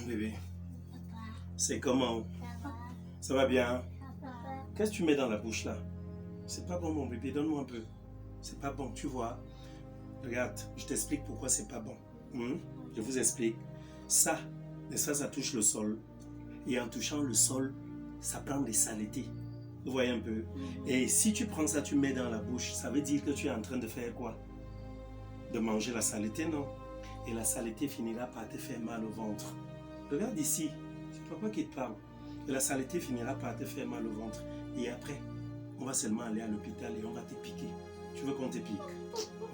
Mon bébé, Papa, c'est comment? ça va? Ça va bien? Papa, Qu'est-ce que tu mets dans la bouche là? C'est pas bon mon bébé, donne-moi un peu. C'est pas bon, tu vois. Regarde, je t'explique pourquoi c'est pas bon. Je vous explique. Ça, ça touche le sol. Et en touchant le sol, ça prend des saletés. Vous voyez un peu? Et si tu prends ça, tu mets dans la bouche, ça veut dire que tu es en train de faire quoi? De manger la saleté, non? Et la saleté finira par te faire mal au ventre. Regarde ici, c'est papa qui te parle. Et la saleté finira par te faire mal au ventre. Et après, on va seulement aller à l'hôpital et on va te piquer. Tu veux qu'on te pique?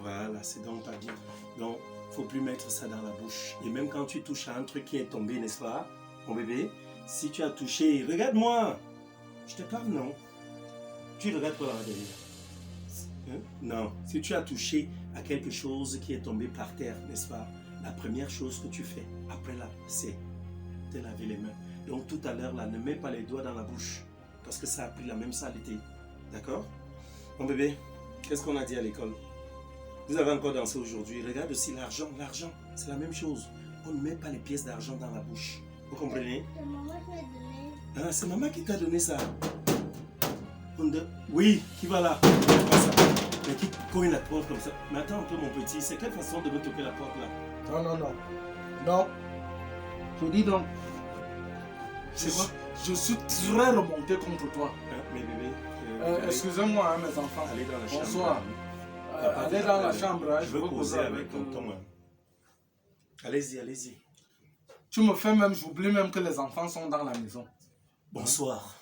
Voilà, c'est donc pas bien. Donc, il ne faut plus mettre ça dans la bouche. Et même quand tu touches à un truc qui est tombé, n'est-ce pas, mon bébé? Si tu as touché, regarde-moi! Je te parle, non? Tu regardes quoi là derrière? Hein? Non. Si tu as touché à quelque chose qui est tombé par terre, n'est-ce pas? La première chose que tu fais, après là, c'est te laver les mains. Donc tout à l'heure, là, ne mets pas les doigts dans la bouche. Parce que ça a pris la même saleté. D'accord? Mon bébé, qu'est-ce qu'on a dit à l'école? Vous avez encore dansé aujourd'hui. Regarde aussi l'argent. L'argent, c'est la même chose. On ne met pas les pièces d'argent dans la bouche. Vous comprenez? c'est maman qui m'a donné. Ah, c'est maman qui t'a donné ça. Oui, qui va là? Pas ça. Mais qui cogne la porte comme ça? Mais attends un peu mon petit, c'est quelle façon de me toquer la porte là? Non, non, non. Non. Je dis non. C'est quoi? Je suis très remonté contre toi. Hein, mes bébés, Excusez-moi, hein, mes enfants. allez dans la chambre. Bonsoir. Papa, Allez dans la chambre. Hein, Je veux causer avec tonton. Hein. Allez-y, allez-y. Tu me fais même, j'oublie même que les enfants sont dans la maison. Bonsoir.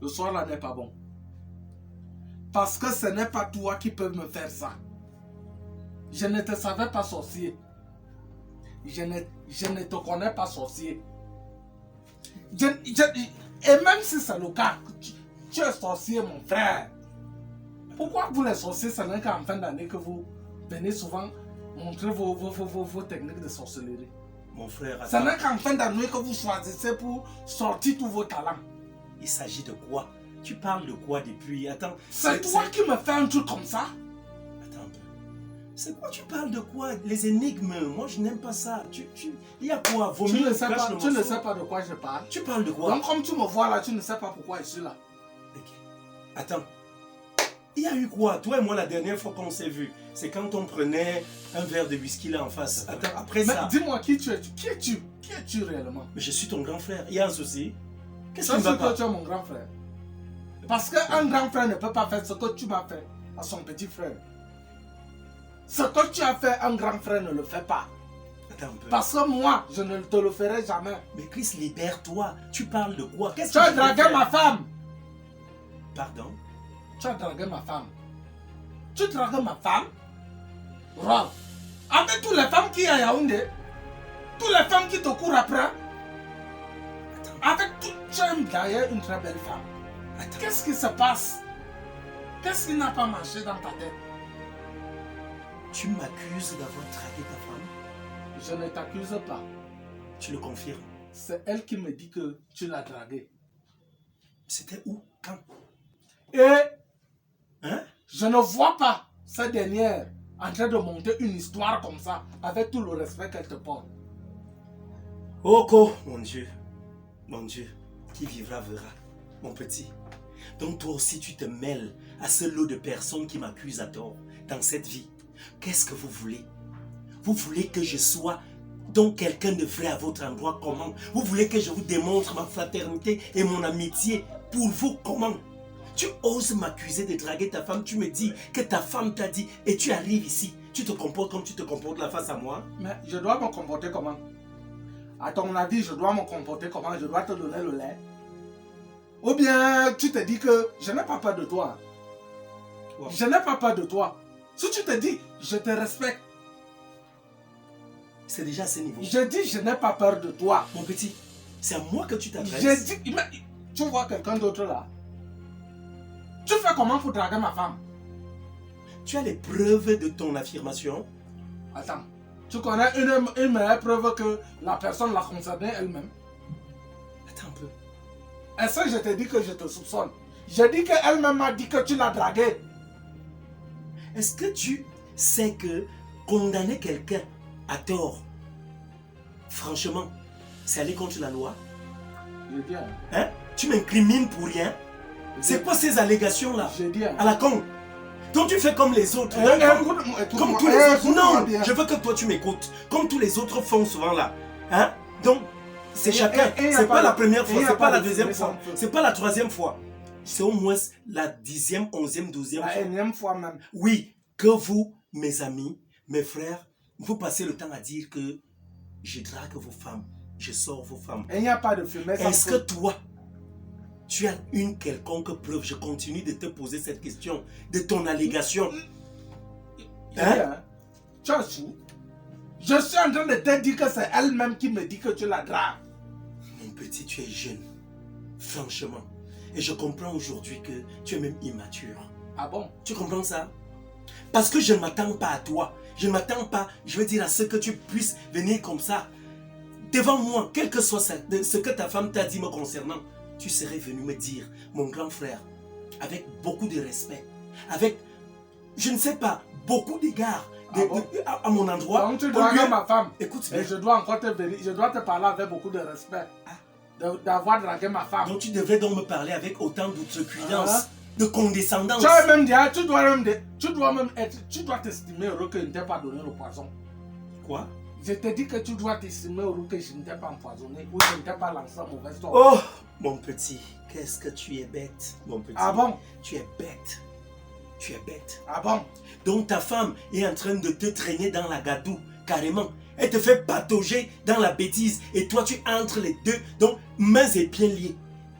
Le soir là n'est pas bon. Parce que ce n'est pas toi qui peux me faire ça. Je ne te savais pas sorcier. Je ne te connais pas sorcier. Et même si c'est le cas, tu es sorcier mon frère. Pourquoi vous les sorciers, ce n'est qu'en fin d'année que vous venez souvent montrer vos techniques de sorcellerie? Mon frère, Ce attends. n'est qu'en fin d'année que vous choisissez pour sortir tous vos talents. Il s'agit de quoi? Tu parles de quoi depuis? Attends. C'est toi qui me fais un truc comme ça? Attends un peu. C'est quoi tu parles de quoi? Les énigmes, moi je n'aime pas ça. Il y a quoi? Tu ne sais pas de quoi je parle. Tu parles de quoi? Donc comme tu me vois là, tu ne sais pas pourquoi je suis là. Ok. Attends. Il y a eu quoi? Toi et moi, la dernière fois qu'on s'est vu, c'est quand on prenait un verre de whisky là en face. Attends, après Mais ça. dis-moi qui tu es. Qui es-tu? Qui es-tu réellement? Mais je suis ton grand frère. Il y a un souci. Qu'est-ce qui Je ne va sais que pas? tu es mon grand frère. Parce qu'un grand frère ne peut pas faire ce que tu m'as fait à son petit frère. Ce que tu as fait, un grand frère ne le fait pas. Attends un peu. Parce que moi, je ne te le ferai jamais. Mais Chris, libère-toi. Tu parles de quoi? Qu'est-ce Tu que as je peux dragué faire? ma femme. Pardon? Tu as dragué ma femme. Tu dragues ma femme? Rob. Avec toutes les femmes qui y a à Yaoundé, toutes les femmes qui te courent après, Attends. avec tout, tu aimes d'ailleurs une très belle femme. Attends. Qu'est-ce qui se passe? Qu'est-ce qui n'a pas marché dans ta tête? Tu m'accuses d'avoir traqué ta femme? Je ne t'accuse pas. Tu le confirmes? C'est elle qui me dit que tu l'as draguée. C'était où? Quand? Et Hein? je ne vois pas cette dernière en train de monter une histoire comme ça, avec tout le respect qu'elle te porte. Oko, mon Dieu. Mon Dieu. Qui vivra verra. Mon petit. Donc toi aussi tu te mêles à ce lot de personnes qui m'accusent à tort dans cette vie. Qu'est-ce que vous voulez? Vous voulez que je sois donc quelqu'un de vrai à votre endroit? Comment? Vous voulez que je vous démontre ma fraternité et mon amitié pour vous? Comment? Tu oses m'accuser de draguer ta femme, tu me dis que ta femme t'a dit et tu arrives ici, tu te comportes comme tu te comportes là face à moi? Mais je dois me comporter comment? À ton avis, je dois me comporter comment? Je dois te donner le lait? Ou bien tu te dis que je n'ai pas peur de toi? Wow. Je n'ai pas peur de toi. Si tu te dis, je te respecte. C'est déjà à ce niveau. Je dis, je n'ai pas peur de toi. Mon petit, c'est à moi que tu t'adresses. J'ai dit, mais tu vois quelqu'un d'autre là? Tu fais comment pour draguer ma femme? Tu as les preuves de ton affirmation? Attends, tu connais une meilleure preuve que la personne l'a concernée elle-même? Attends un peu. Est-ce que je te dis que je te soupçonne? J'ai dit qu'elle-même m'a dit que tu l'as draguée. Est-ce que tu sais que condamner quelqu'un à tort, franchement, c'est aller contre la loi. Je dis, Hein? Tu m'incrimines pour rien. C'est quoi ces allégations-là? Je dis, À la con. Donc tu fais comme les autres. Comme tous les autres. Non, je veux que toi tu m'écoutes. Comme tous les autres font souvent là. Hein? Donc, c'est chacun. C'est pas la première fois, c'est pas la deuxième fois, c'est pas la troisième fois. C'est au moins la 10e, 11e, 12e la fois. énième fois même. Oui, que vous, mes amis, mes frères, vous passez le temps à dire que je drague vos femmes, je sors vos femmes. Et il n'y a pas de fumée. Est-ce que toi, tu as une quelconque preuve? Je continue de te poser cette question, de ton allégation. Hein? Tu es fou. Je suis en train de te dire que c'est elle-même qui me dit que tu la dragues. Mon petit, tu es jeune, franchement. Et je comprends aujourd'hui que tu es même immature. Ah bon? Tu comprends ça? Parce que je ne m'attends pas à toi. Je ne m'attends pas, je veux dire, à ce que tu puisses venir comme ça. Devant moi, quel que soit ce que ta femme t'a dit me concernant, tu serais venu me dire, mon grand frère, avec beaucoup de respect, avec, je ne sais pas, beaucoup d'égards à mon endroit. Donc tu dragues ma femme. Écoute, et je dois encore te venir, je dois te parler avec beaucoup de respect. D'avoir dragué ma femme. Donc tu devrais donc me parler avec autant d'outrecuidance, de condescendance. Tu as même dit, tu dois t'estimer heureux que je ne t'ai pas donné le poison. Quoi? Je te dis que tu dois t'estimer heureux que je ne t'ai pas empoisonné ou je ne t'ai pas lancé un mauvais sort. Oh, mon petit, qu'est-ce que tu es bête, mon petit. Ah bon? Tu es bête. Tu es bête. Ah bon? Donc ta femme est en train de te traîner dans la gadoue, carrément. Elle te fait patauger dans la bêtise et toi tu entres les deux, donc mains et pieds liés.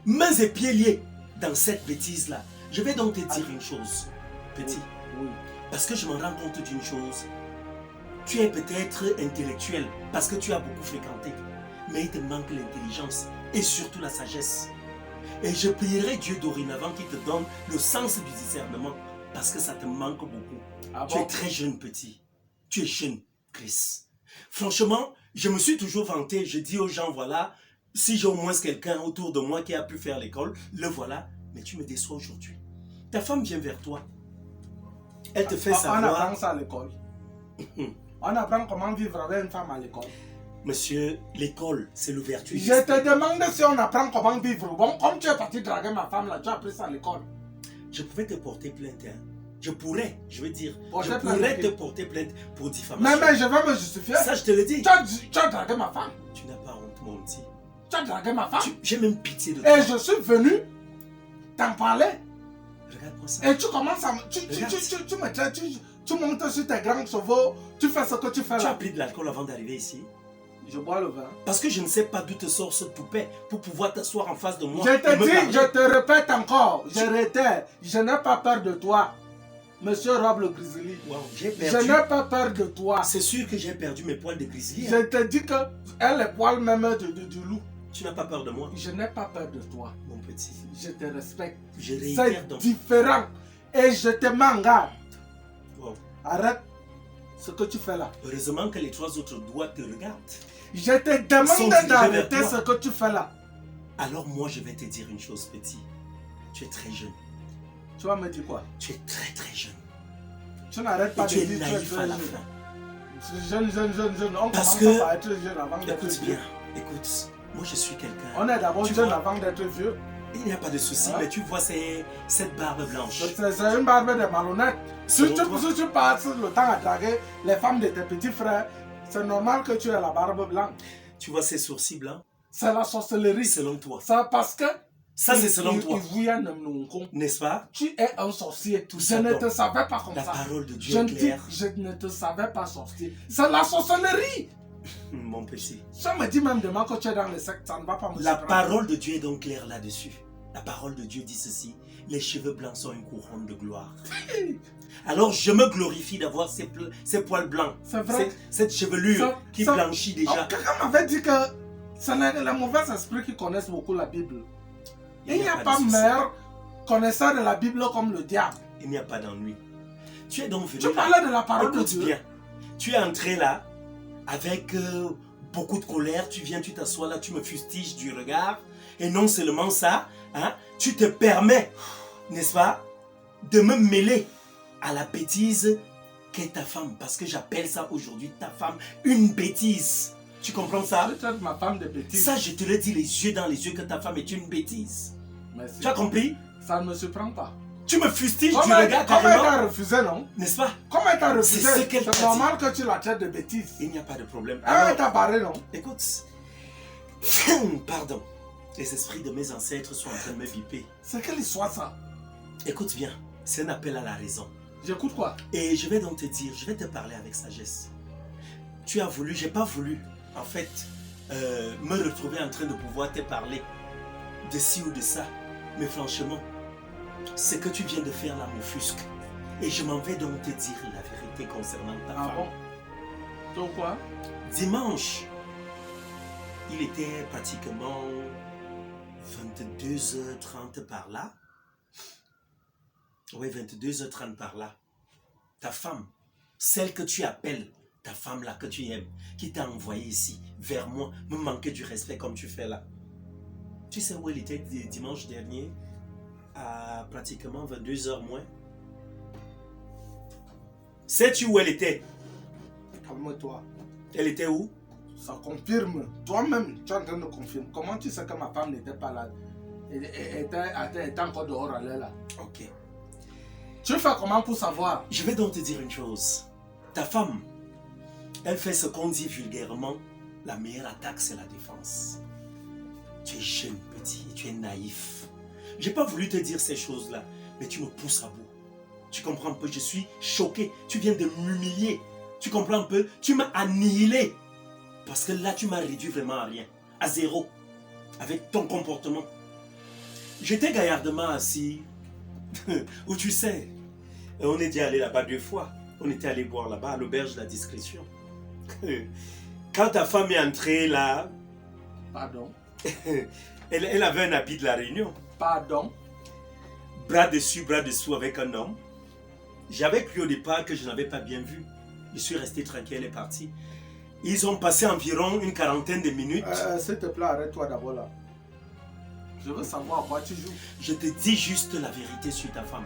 Mains et pieds liés dans cette bêtise-là. Je vais donc te dire une chose, petit. Oui. Parce que je me rends compte d'une chose. Tu es peut-être intellectuel parce que tu as beaucoup fréquenté. Mais il te manque l'intelligence et surtout la sagesse. Et je prierai Dieu dorénavant qu'il te donne le sens du discernement parce que ça te manque beaucoup. Ah Tu bon? es très jeune, petit. Tu es jeune, Chris. Franchement, je me suis toujours vanté. Je dis aux gens, voilà, si j'ai au moins quelqu'un autour de moi qui a pu faire l'école, le voilà. Mais tu me déçois aujourd'hui. Ta femme vient vers toi. Elle te fait savoir... On apprend ça à l'école. On apprend comment vivre avec une femme à l'école. Monsieur, l'école, c'est l'ouverture. Je te demande si on apprend comment vivre. Bon, comme tu es parti draguer ma femme là, tu as appris ça à l'école. Je pouvais te porter plainte. Hein. Je pourrais, je veux dire, Porter je plainte pourrais de te qui? porter plainte pour diffamation. Mais je vais me justifier. Ça, je te le dis. Tu as dragué ma femme. Tu n'as pas honte, mon petit. Tu as dragué ma femme. J'ai même pitié de toi. Et je suis venu t'en parler. Regarde-moi ça. Et tu commences à... Tu montes sur tes grands chevaux. Tu fais ce que tu fais Tu as là. pris de l'alcool avant d'arriver ici? Je bois le vin. Parce que je ne sais pas d'où te sort ce toupet pour pouvoir t'asseoir en face de moi. Je et te me dis, parler. je te répète encore. Je réitère. Je n'ai pas peur de toi. Monsieur Rob le Grizzly. Wow, j'ai Je perdu. n'ai pas peur de toi. C'est sûr que j'ai perdu mes poils de grizzly. Je Hein. te dis que elle est poil même du loup. Tu n'as pas peur de moi, Je n'ai pas peur de toi. mon petit. Je te respecte. Je réitère C'est donc. différent. Et je te mets en garde. Wow. Arrête ce que tu fais là. Heureusement que les trois autres doigts te regardent. Je te demande dirigés d'arrêter vers ce toi. que tu fais là. Alors moi, je vais te dire une chose, petit. Tu es très jeune. Tu vas me dire quoi? Tu es très très jeune. Tu n'arrêtes Et pas de tu es dire naïf à la jeune. fin. Jeune. On Parce commence que- par être jeune avant d'être Écoute vieux. bien, écoute. Moi, je suis quelqu'un. On est d'abord Tu jeune vois. avant d'être vieux. Il n'y a pas de souci, Hein? mais tu vois cette barbe blanche. C'est une barbe de malhonnête. Si Selon toi. tu passes le temps à draguer les femmes de tes petits frères, c'est normal que tu aies la barbe blanche. Tu vois ces sourcils blancs? C'est la sorcellerie. Selon toi. Ça parce que... Ça, c'est selon toi. N'est-ce pas? Tu es un sorcier. Tout Je ça ne donc. te savais pas comme La ça. parole de Dieu Je est ne, claire. je ne te savais pas sorcier. C'est la sorcellerie. Mon petit. Ça me dit même de moi que tu es dans le secte, ça ne va pas me La surprendre. parole de Dieu est donc claire là-dessus. La parole de Dieu dit ceci. Les cheveux blancs sont une couronne de gloire. Alors je me glorifie d'avoir ces poils blancs. C'est vrai. Cette chevelure Ça- qui ça- blanchit déjà. Quelqu'un m'avait dit que c'est les mauvais esprits qui connaissent beaucoup la Bible. Il n'y a pas de souci. meilleur connaisseur de la Bible comme le diable. Il n'y a pas d'ennui. Tu es donc venu Tu là. parlais de la parole de Écoute Dieu. bien. Tu es entré là avec beaucoup de colère. Tu viens, tu t'assois là, tu me fustiges du regard. Et non seulement ça, hein, tu te permets, n'est-ce pas, de me mêler à la bêtise qu'est ta femme. Parce que j'appelle ça aujourd'hui ta femme une bêtise. Tu comprends ça? Tu traites ma femme de bêtise. Ça, je te le dis les yeux dans les yeux que ta femme est une bêtise. Merci. Tu as compris? Ça ne me surprend pas. Tu me fustiges du Comment regard elle carrément. t'a refusé, non? N'est-ce pas? Comment elle t'a refusé? C'est ce qu'elle t'a C'est normal que tu la traites de bêtise. Il n'y a pas de problème. Elle t'a barré, non? Écoute, pardon. Les esprits de mes ancêtres sont en train de me viper. C'est quelle histoire ça? Écoute bien, c'est un appel à la raison. J'écoute quoi? Et je vais donc te dire, je vais te parler avec sagesse. Tu as voulu, j'ai pas voulu, en fait, me retrouver en train de pouvoir te parler de ci ou de ça. Mais franchement, ce que tu viens de faire là m'offusque. Et je m'en vais donc te dire la vérité concernant ta femme. Ah bon? Donc quoi? Dimanche, il était pratiquement 22h30 par là. Oui, 22h30 par là. Ta femme, celle que tu appelles, ta femme là que tu aimes, qui t'a envoyé ici, vers moi, me manquer du respect comme tu fais là. Tu sais où elle était dimanche dernier? À pratiquement 22h moins. Sais-tu où elle était? Calme-toi. Elle était où? Ça confirme. Toi-même, tu es en train de confirmer. Comment tu sais que ma femme n'était pas là? Elle était encore dehors, elle est là. Ok. Tu fais comment pour savoir? Je vais donc te dire une chose. Ta femme, elle fait ce qu'on dit vulgairement, la meilleure attaque, c'est la défense. Tu es jeune, petit, tu es naïf. J'ai pas voulu te dire ces choses-là, mais tu me pousses à bout. Tu comprends un peu, je suis choqué. Tu viens de m'humilier. Tu comprends un peu, tu m'as annihilé. Parce que là, tu m'as réduit vraiment à rien, à zéro, avec ton comportement. J'étais gaillardement assis, où tu sais, on est déjà allé là-bas 2 fois. On était allé boire là-bas à l'auberge de la discrétion. Quand ta femme est entrée là, Pardon? elle avait un habit de la Réunion. Pardon? Bras dessus, bras dessous avec un homme. J'avais cru au départ que je n'avais pas bien vu. Je suis resté tranquille, elle est partie. Ils ont passé environ une 40aine de minutes. S'il te plaît, arrête-toi d'abord là. Je veux savoir à quoi tu joues. Je te dis juste la vérité sur ta femme.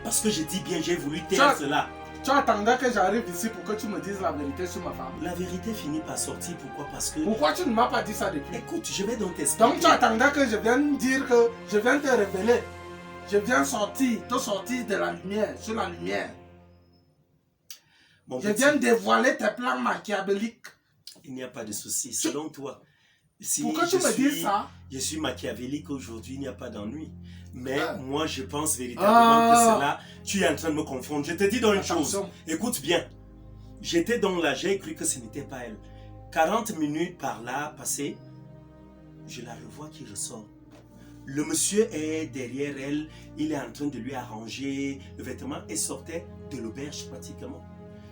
Parce que je dis bien, j'ai voulu taire cela. Tu attendais que j'arrive ici pour que tu me dises la vérité sur ma femme. La vérité finit par sortir. Pourquoi? Parce que... Pourquoi tu ne m'as pas dit ça depuis? Écoute, je vais donc t'expliquer. Donc tu attendais que je vienne dire que je viens te révéler. Je viens te sortir de la lumière, sur la lumière. Mon Je petit, viens dévoiler tes plans machiavéliques. il n'y a pas de souci. Selon toi, si Pourquoi tu me dis ça? je suis machiavélique aujourd'hui, il n'y a pas d'ennui. Mais Ah. moi, je pense véritablement que Ah. c'est là, tu es en train de me confondre. Je te dis donc une chose. Attention. Écoute bien. J'étais donc là, j'ai cru que ce n'était pas elle. 40 minutes par là, passées, je la revois qui ressort. Le monsieur est derrière elle, il est en train de lui arranger le vêtement et sortait de l'auberge pratiquement.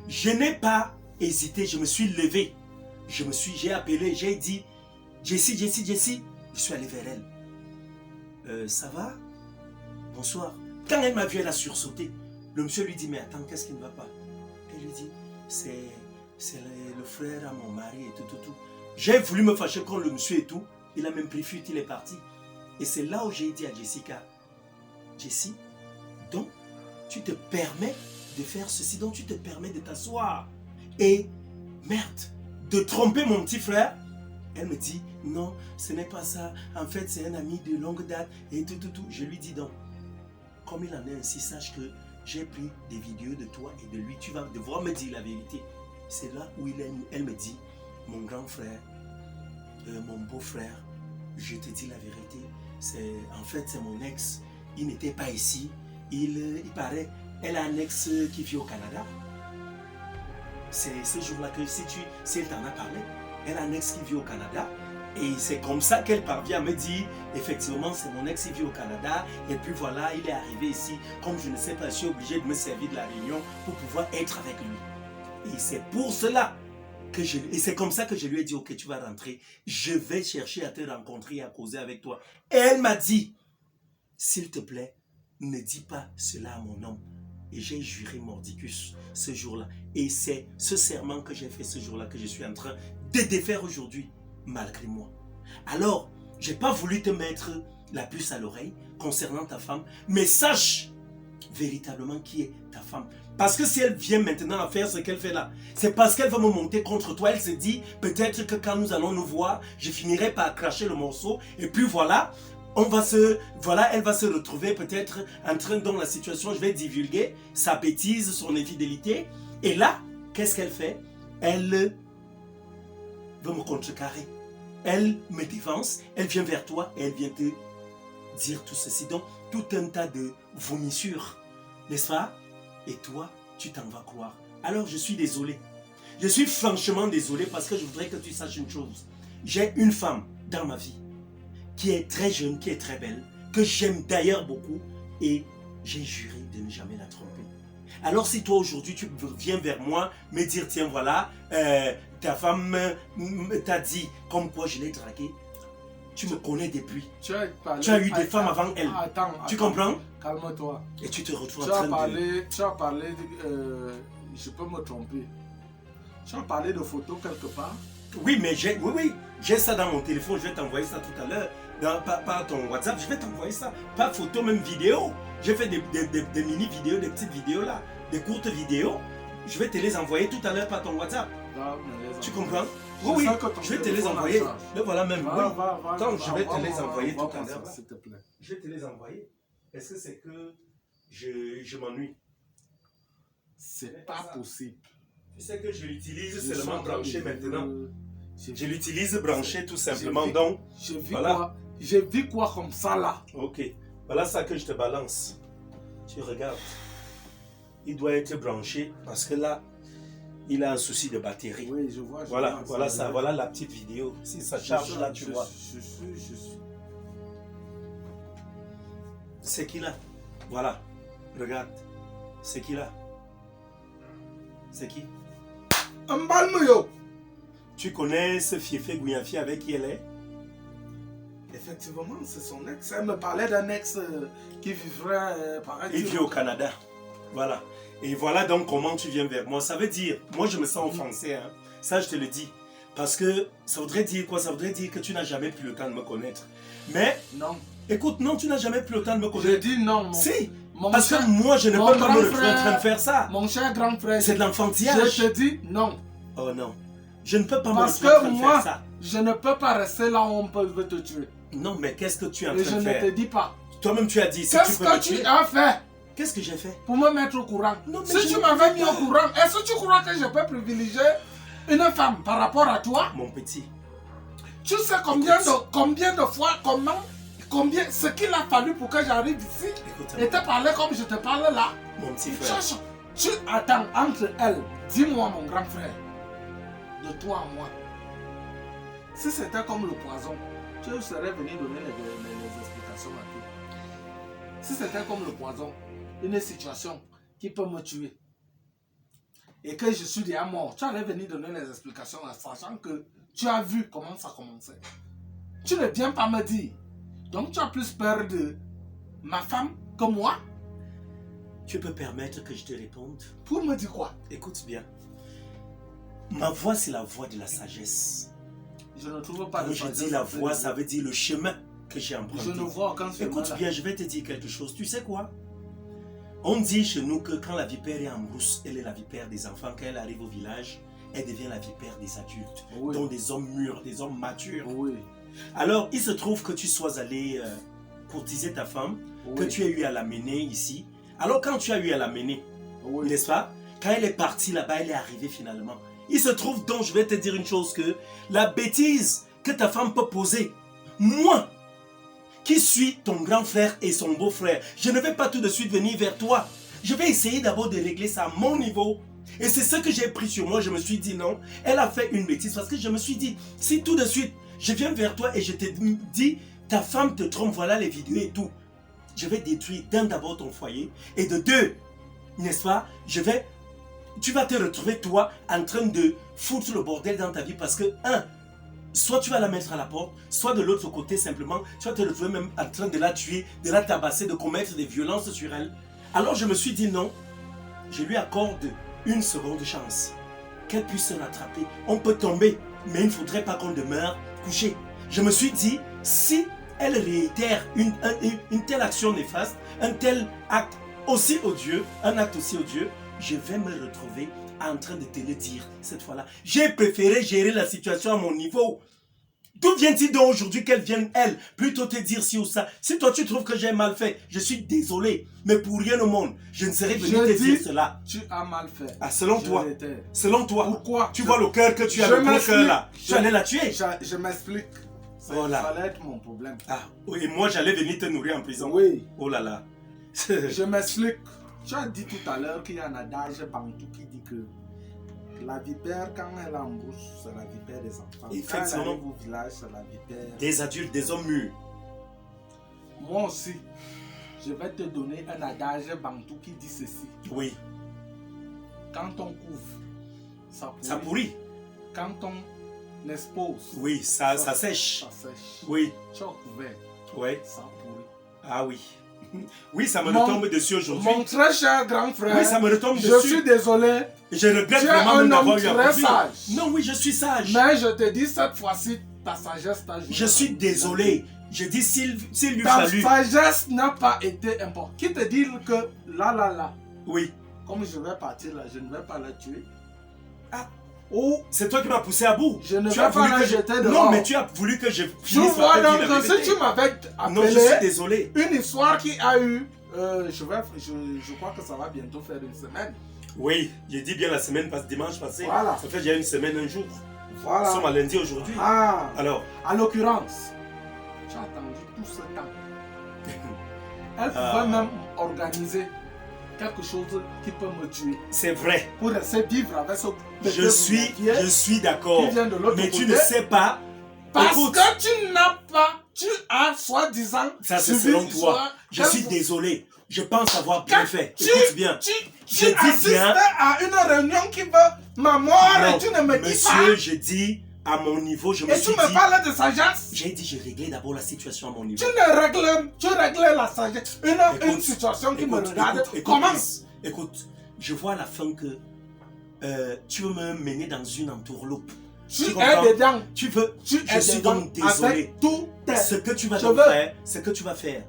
Je n'ai pas hésité, je me suis levé. J'ai appelé, j'ai dit, Jessie, Jessie, Jessie. Je suis allé vers elle. Ça va? Bonsoir. Quand elle m'a vu, elle a sursauté. Le monsieur lui dit, mais attends, qu'est-ce qui ne va pas? Elle lui dit, c'est le frère à mon mari et tout. J'ai voulu me fâcher contre le monsieur et tout. Il a même pris fuite, il est parti. Et c'est là où j'ai dit à Jessica, Jessie, donc tu te permets de faire ceci, donc tu te permets de t'asseoir. Et merde, de tromper mon petit frère. Elle me dit, non, ce n'est pas ça. En fait, c'est un ami de longue date et tout. Je lui dis donc, comme il en est ainsi, sache que j'ai pris des vidéos de toi et de lui. Tu vas devoir me dire la vérité. C'est là où elle me dit, mon grand frère, mon beau-frère, je te dis la vérité. En fait, c'est mon ex. Il n'était pas ici. Il paraît, elle a un ex qui vit au Canada. C'est ce jour-là que si elle t'en a parlé, elle a un ex qui vit au Canada. Et c'est comme ça qu'elle parvient à me dire, effectivement, c'est mon ex qui vit au Canada. Et puis voilà, il est arrivé ici. Comme je ne sais pas, je suis obligé de me servir de la réunion pour pouvoir être avec lui. Et c'est pour cela et c'est comme ça que je lui ai dit, ok, tu vas rentrer. Je vais chercher à te rencontrer et à causer avec toi. Et elle m'a dit, s'il te plaît, ne dis pas cela à mon homme. Et j'ai juré mordicus ce jour-là. Et c'est ce serment que j'ai fait ce jour-là que je suis en train de défaire aujourd'hui, malgré moi. Alors, je n'ai pas voulu te mettre la puce à l'oreille concernant ta femme, mais sache véritablement qui est ta femme. Parce que si elle vient maintenant à faire ce qu'elle fait là, c'est parce qu'elle va me monter contre toi. Elle se dit, peut-être que quand nous allons nous voir, je finirai par cracher le morceau. Et puis voilà, elle va se retrouver peut-être en train dans la situation, je vais divulguer sa bêtise, son infidélité. Et là, qu'est-ce qu'elle fait? Elle veut me contrecarrer. Elle me dévance, elle vient vers toi et elle vient te dire tout ceci. Donc, tout un tas de vomissures, n'est-ce pas? Et toi, tu t'en vas croire. Alors, je suis désolé. Je suis franchement désolé parce que je voudrais que tu saches une chose. J'ai une femme dans ma vie qui est très jeune, qui est très belle, que j'aime d'ailleurs beaucoup et j'ai juré de ne jamais la tromper. Alors si toi aujourd'hui tu viens vers moi me dire tiens voilà, ta femme t'a dit comme quoi je l'ai draguée, tu me connais depuis. Tu as eu des femmes avant elle. Tu comprends? Calme-toi. Et tu te retrouves en train de... Tu as parlé, je peux me tromper. Tu as parlé de photos quelque part? Oui, mais j'ai ça dans mon téléphone, je vais t'envoyer ça tout à l'heure. Par ton WhatsApp, je vais t'envoyer ça. Pas photo, même vidéo. J'ai fait des mini-vidéos, des petites vidéos là, des courtes vidéos. Je vais te les envoyer tout à l'heure par ton WhatsApp. Tu comprends? Oui, je vais te les envoyer. Le voilà même. Quand je vais te les envoyer tout à l'heure. S'il te plaît. Je vais te les envoyer. Est-ce que c'est que je m'ennuie? C'est pas possible. Tu sais que je l'utilise seulement branché maintenant. Je l'utilise branché tout simplement. Donc, voilà. Je vis quoi comme ça là? Ok. Voilà ça que je te balance. Tu regardes. Il doit être branché parce que là, il a un souci de batterie. Oui, je vois. Voilà ça. Voilà la petite vidéo. Si ça charge là, tu vois. Je suis. C'est qu'il a. Voilà. Regarde. C'est qu'il a. C'est qui? Un balme. Tu connais ce fiefé Gouyafi avec qui elle est? Effectivement, c'est son ex. Elle me parlait d'un ex qui vivrait pareil. Il vit au Canada. Voilà. Et voilà donc comment tu viens vers moi. Ça veut dire, moi je me sens offensé. Hein. Ça je te le dis. Parce que ça voudrait dire quoi? Ça voudrait dire que tu n'as jamais pris le temps de me connaître. Mais, non. Écoute, non, tu n'as jamais pris le temps de me connaître. Je dis non. Si. Parce que moi je ne peux pas me retrouver en train de faire ça. Mon cher grand frère. C'est de l'enfantillage. Je te dis non. Oh non. Je ne peux pas me Parce retrouver en train que de moi, faire ça. Je ne peux pas rester là où on peut te tuer. Non, mais qu'est-ce que tu es en Et train de je faire? ne te dis pas. Toi-même tu as dit, si Qu'est-ce tu peux me que tu tuer. as fait Qu'est-ce que j'ai fait? pour me mettre au courant? Non, mais si tu m'avais mis au courant, est-ce que tu crois que je peux privilégier une femme par rapport à toi? Mon petit. Tu sais combien de fois, combien, ce qu'il a fallu pour que j'arrive ici et te parler comme je te parle là? Mon petit frère. Tu attends entre elles. Dis-moi mon grand frère, de toi à moi. Si c'était comme le poison, tu serais venu donner les explications à tout. Si c'était comme le poison, une situation qui peut me tuer et que je suis déjà mort, tu allais venir donner les explications en sachant que tu as vu comment ça commençait. Tu ne viens pas me dire. Donc tu as plus peur de ma femme que moi? Tu peux permettre que je te réponde? Pour me dire quoi? Écoute bien. Ma voix, c'est la voix de la sagesse. Je ne trouve pas Quand je dis la voix, ça veut dire le chemin que j'ai emprunté. Je ne vois aucun chemin. Écoute bien, je vais te dire quelque chose. Tu sais quoi? On dit chez nous que quand la vipère est en brousse, elle est la vipère des enfants. Quand elle arrive au village, elle devient la vipère des adultes. Oui. Donc des hommes mûrs, des hommes matures. Oui. Alors, il se trouve que tu sois allé courtiser ta femme, Oui. que tu aies eu à la mener ici. Alors, quand tu as eu à la mener, Oui. n'est-ce pas? Quand elle est partie là-bas, elle est arrivée finalement. Il se trouve donc, je vais te dire une chose, que la bêtise que ta femme peut poser, moi, qui suis ton grand frère et son beau-frère, je ne vais pas tout de suite venir vers toi. Je vais essayer d'abord de régler ça à mon niveau. Et c'est ce que j'ai pris sur moi. Je me suis dit non, elle a fait une bêtise parce que je me suis dit, si tout de suite, je viens vers toi et je te dis, ta femme te trompe, voilà les vidéos et tout. Je vais détruire d'abord ton foyer et de deux, n'est-ce pas, tu vas te retrouver toi en train de foutre le bordel dans ta vie parce que soit tu vas la mettre à la porte, soit de l'autre côté simplement, tu vas te retrouver même en train de la tuer, de la tabasser, de commettre des violences sur elle. Alors je me suis dit non, je lui accorde une seconde chance, qu'elle puisse se rattraper. On peut tomber, mais il ne faudrait pas qu'on demeure couché. Je me suis dit, si elle réitère une telle action néfaste, un tel acte aussi odieux, un acte aussi odieux, je vais me retrouver en train de te le dire cette fois-là. J'ai préféré gérer la situation à mon niveau. D'où vient-il donc aujourd'hui qu'elle vienne, elle, plutôt te dire ci ou ça? Si toi tu trouves que j'ai mal fait, je suis désolé, mais pour rien au monde, je ne serais venu te dire cela. Tu as mal fait. Ah, selon toi. Selon toi. Pourquoi? Tu vois le cœur que tu as, le gros cœur là. Tu allais la tuer. Je m'explique. Voilà. Ça allait être mon problème. Ah, et moi j'allais venir te nourrir en prison. Oui. Oh là là. Je m'explique. Tu as dit tout à l'heure qu'il y a un adage bantou qui dit que la vipère, quand elle embouche, c'est la vipère des enfants. Effectivement. Quand elle arrive au village, c'est la vipère des adultes, des hommes mûrs. Moi aussi, je vais te donner un adage bantou qui dit ceci. Oui. Quand on couvre, ça pourrit. Ça pourrit. Quand on expose, Oui, ça sèche. ça sèche. Oui. Tu as couvert, Oui. ça pourrit. Ah oui. Oui, ça me retombe dessus aujourd'hui. Mon très cher grand frère, Oui, ça me retombe dessus. je suis désolé, Je regrette tu es vraiment un même homme d'avoir eu à très sage. Non, oui, je suis sage. Mais je te dis cette fois-ci, ta sagesse t'a joué. Je suis désolé. Je dis s'il lui Ta fallut. sagesse n'a pas été importante. Qui te dit que là, Oui. comme je vais partir là, je ne vais pas la tuer. Ah. Ou C'est toi qui m'as poussé à bout. je ne Tu vais as pas voulu la que je- jeter Non, dehors. mais tu as voulu que je Tu finisse vois par te dire donc la si vérité. tu m'avais Non, je suis appelé désolé. une histoire qui a eu, je crois que ça va bientôt faire une semaine. Oui, j'ai dit bien la semaine passée, dimanche passé. Voilà. Ça fait déjà une semaine, un jour. Nous sommes à Voilà. lundi aujourd'hui. Ah, Alors, en l'occurrence, tu as attendu tout ce temps. Elle pouvait même organiser quelque chose qui peut me tuer. c'est vrai. Pour rester vivre avec ce Je suis d'accord. qui vient de l'autre Mais côté. tu ne sais pas. Parce Écoute, que tu n'as pas, tu as soi-disant. ça c'est suivi selon toi. Je quel- suis désolé. Je pense avoir bien Quand fait. tu- Écoute bien. Tu Je dis assistais bien. à une réunion qui veut ma mort Non, et tu ne me dis monsieur, je dis à mon niveau, je pas. me Et tu suis me dit. parles de sagesse. J'ai dit, j'ai réglé d'abord la situation à mon niveau. Tu réglais la sagesse. Une Écoute, situation qui me Écoute, regarde. écoute, Comment écoute, je vois à la fin que tu veux me mener dans une entourloupe. tu es comprends? dedans. Tu veux. Tu Je es suis dedans donc désolé. avec tout tes Ce que tu vas cheveux. donc faire, ce que tu vas faire,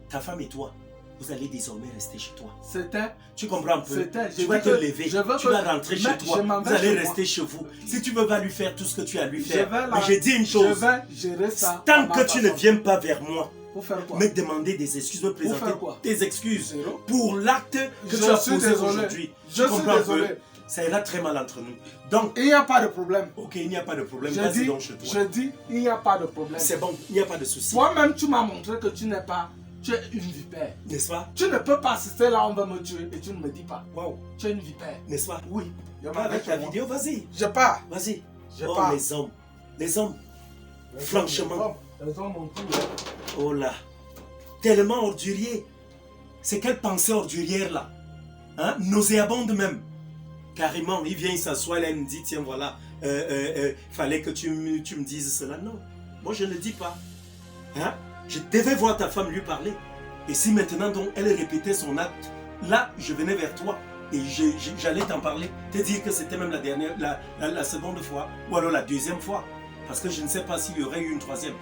ta femme et toi, vous allez désormais rester chez toi. C'était. Tu comprends un peu? C'était. Tu vas te lever, tu vas rentrer chez toi, vous allez rester chez vous. Si tu veux, va lui faire tout ce que tu as à lui faire. Mais j'ai dit une Je chose, vais gérer ça. tant que tu ne viens pas vers moi, Pour faire quoi? me demander des excuses, me présenter faire quoi? tes excuses Zéro. pour l'acte que Je tu as suis posé désolé. aujourd'hui. Je Tu suis comprends un peu? désolé. Ça ira très mal entre nous. Donc, Il n'y a pas de problème. ok, il n'y a pas de problème, Je vas-y dis, donc chez toi. je dis, il n'y a pas de problème. C'est bon, il n'y a pas de souci. Toi-même, tu m'as montré que tu n'es pas. Tu es une vipère. N'est-ce pas? Tu ne peux pas assister là, on va me tuer et tu ne me dis pas. Waouh, Tu es une vipère. n'est-ce pas? Oui. Je Va avec ta vidéo, vas-y, Je pars. vas-y. Je Oh, pars. les hommes, franchement. Les hommes ont tout. Oh là, tellement ordurier. C'est quelle pensée ordurière là? Hein? Nauséabonde même. Carrément, il vient, il s'assoit là, il me dit, tiens voilà, fallait que tu me dises cela. Non, moi je ne le dis pas. Hein? Je devais voir ta femme lui parler. Et si maintenant donc elle répétait son acte, là je venais vers toi et j'allais t'en parler, te dire que c'était même la dernière, la seconde fois, ou alors la deuxième fois. Parce que je ne sais pas s'il y aurait eu une troisième.